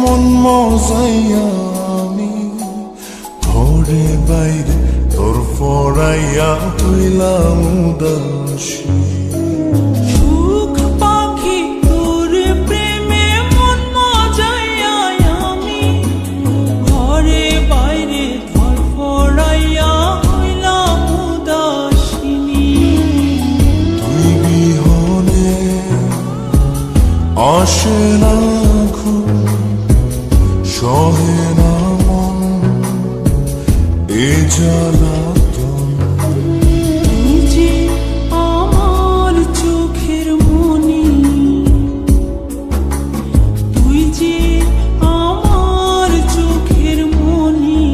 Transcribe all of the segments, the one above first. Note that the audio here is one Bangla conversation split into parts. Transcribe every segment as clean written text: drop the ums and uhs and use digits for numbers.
মন মজাইয়া আমি ঘরে বাইরে তোর ফরাইয়া হইলাম উদাসী। সুখ পাখি তোর প্রেমে মন মজাইয়া আমি ঘরে বাইরে তোর ফরাইয়া হইলাম উদাসিনী। তুই বিহনে আসে না ঘুম, সহে না মন এ জ্বালাতন। তুই যে আমার চোখের মনি, তুই যে আমার চোখের মনি।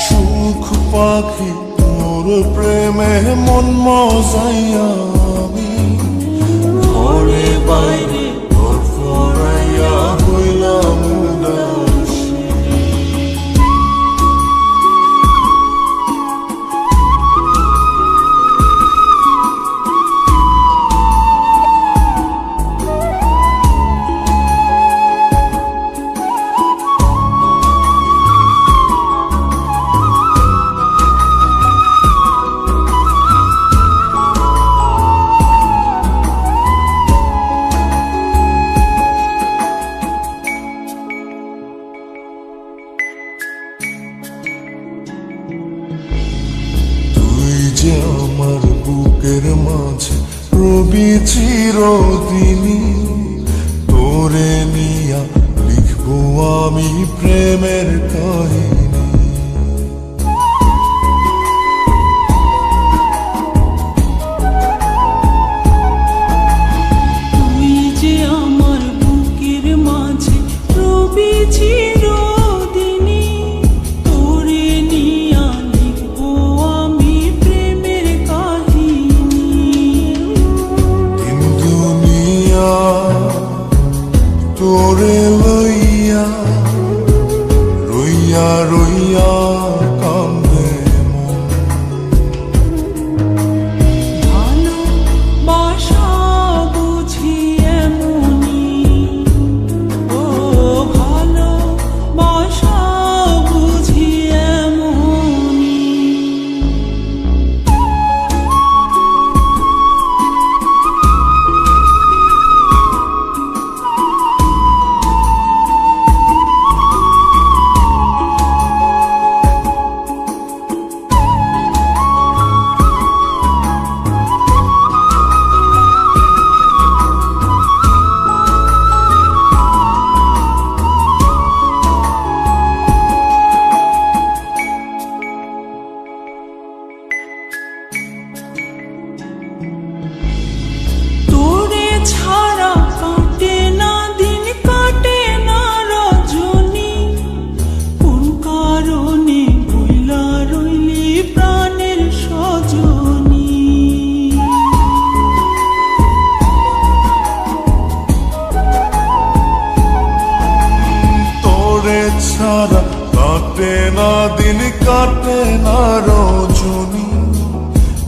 সুখ পাখি তোর প্রেমে মন মজাইয়া আমি ঘরে বাইরে তোর ফরাইয়া হইলাম উদাসী। যে আমার বুকের মাঝে রবি চিরদিনই, তোরে নিয়া লিখবো আমি প্রেমের কাহিনী। তুই যে আমার বুকের মাঝে রবি চিরদিনই, তোরে নিয়া লিখবো আমি প্রেমের কাহিনী। দিন দুনিয়া তোরে লইয়া রইয়া রইয়া কান্দে মন। ভালোবাসা বুঝি এমনি, ও ভালোবাসা বুঝি এমনি। তোরে ছাড়া কাটে না দিন, কাটে না রজনী। কোন কারণে ভুইলা রইলি প্রাণের সজনী। তোরে ছাড়া কাটে না দিন, কাটে না রজনী।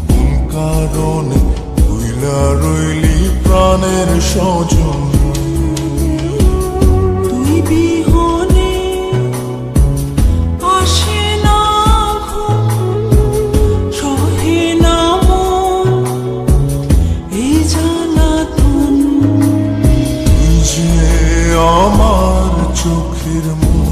কোন কারণে ভুইলা রইলি প্রাণের সজনী। তুই বিহনে আসে না ঘুম, সহে না মন এই জ্বালাতন। তুই যে আমার চোখের মন।